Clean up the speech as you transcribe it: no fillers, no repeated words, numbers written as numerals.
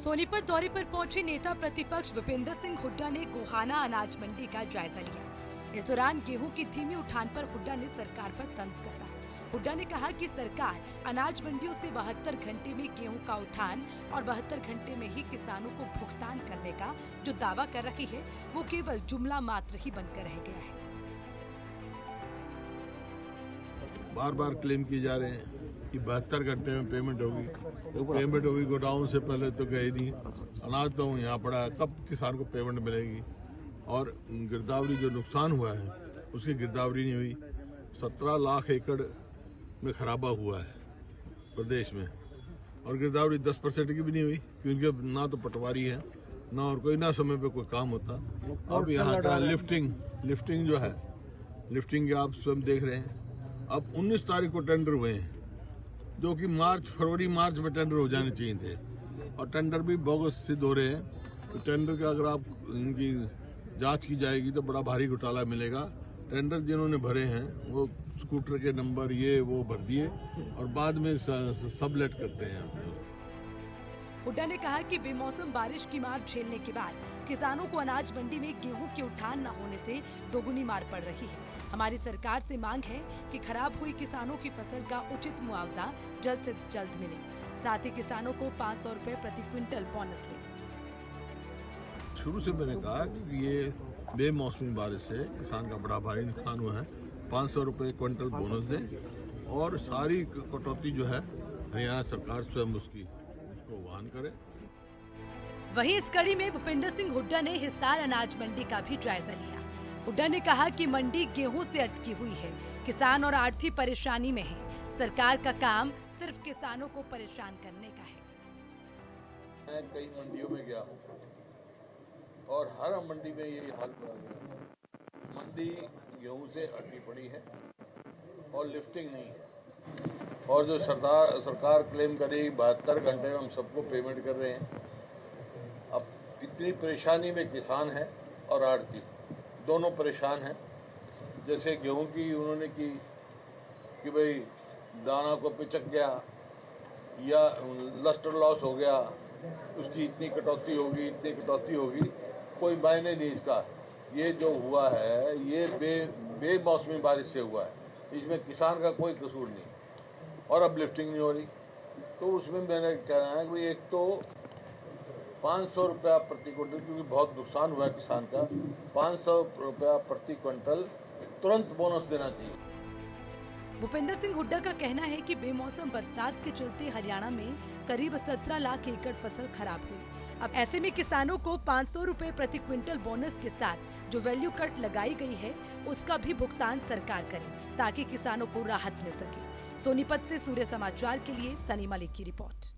सोनीपत दौरे पर पहुंचे नेता प्रतिपक्ष भूपेंद्र सिंह हुड्डा ने गोहाना अनाज मंडी का जायजा लिया। इस दौरान गेहूं की धीमी उठान पर हुड्डा ने सरकार पर तंज कसा। हुड्डा ने कहा कि सरकार अनाज मंडियों से 72 घंटे में गेहूं का उठान और 72 घंटे में ही किसानों को भुगतान करने का जो दावा कर रही है वो केवल जुमला मात्र ही बनकर रह गया है। बार बार क्लेम किए जा रहे हैं कि 72 घंटे में पेमेंट होगी। गोडाउन से पहले तो गए नहीं, अनाज तो यहाँ पड़ा है, कब किसान को पेमेंट मिलेगी। और गिरदावरी जो नुकसान हुआ है उसकी गिरदावरी नहीं हुई। 17 लाख एकड़ में खराबा हुआ है प्रदेश में, और गिरदावरी 10% की भी नहीं हुई क्योंकि ना तो पटवारी है ना और कोई ना समय पे कोई काम होता। अब यहाँ का लिफ्टिंग जो है, लिफ्टिंग के आप स्वयं देख रहे हैं। अब 19 तारीख को टेंडर हुए हैं जो कि फरवरी मार्च में टेंडर हो जाने चाहिए थे, और टेंडर भी बोगस सिद्ध हो रहे हैं। तो टेंडर का अगर आप इनकी जांच की जाएगी तो बड़ा भारी घोटाला मिलेगा। टेंडर जिन्होंने भरे हैं वो स्कूटर के नंबर ये वो भर दिए और बाद में सबलेट करते हैं। हुड्डा ने कहा कि बेमौसम बारिश की मार झेलने के बाद किसानों को अनाज मंडी में गेहूं की उठान न होने से दोगुनी मार पड़ रही है। हमारी सरकार से मांग है कि खराब हुई किसानों की फसल का उचित मुआवजा जल्द से जल्द मिले, साथ ही किसानों को 500 रुपए प्रति क्विंटल बोनस दे। शुरू से मैंने कहा कि ये बेमौसमी बारिश से किसान का बड़ा भारी नुकसान हुआ है। 500 रुपए क्विंटल बोनस दे और सारी कटौती जो है हरियाणा सरकार स्वयं उसको वहन करे। वहीं इस कड़ी में भूपेंद्र सिंह हुड्डा ने हिसार अनाज मंडी का भी जायजा लिया। हुड्डा ने कहा कि मंडी गेहूं से अटकी हुई है, किसान और आर्थिक परेशानी में है। सरकार का काम सिर्फ किसानों को परेशान करने का है। मैं कई मंडियों में गया और हर मंडी में यही हाल हो गया। मंडी गेहूं से अटकी पड़ी है और लिफ्टिंग नहीं है, और जो सरकार क्लेम करेगी 72 घंटे में हम सबको पेमेंट कर रहे हैं। अब इतनी परेशानी में किसान है और आड़ती दोनों परेशान हैं। जैसे गेहूं की उन्होंने की कि भाई दाना को पिचक गया या लस्टर लॉस हो गया, उसकी इतनी कटौती होगी, कोई मायने नहीं इसका। ये जो हुआ है ये बेमौसमी बारिश से हुआ है, इसमें किसान का कोई कसूर नहीं। और अब लिफ्टिंग नहीं हो रही, तो उसमें मैंने कहना है कि एक तो 500 रुपया प्रति क्विंटल, क्योंकि बहुत नुकसान हुआ है किसान का, 500 रुपया प्रति क्विंटल तुरंत बोनस देना चाहिए। भूपेंद्र सिंह हुड्डा का कहना है कि बेमौसम बरसात के चलते हरियाणा में करीब 17 लाख एकड़ फसल खराब हुई। अब ऐसे में किसानों को 500 रुपए प्रति क्विंटल बोनस के साथ जो वैल्यू कट लगाई गई है उसका भी भुगतान सरकार करे ताकि किसानों को राहत मिल सके। सोनीपत से सूर्य समाचार के लिए सनी मलिक की रिपोर्ट।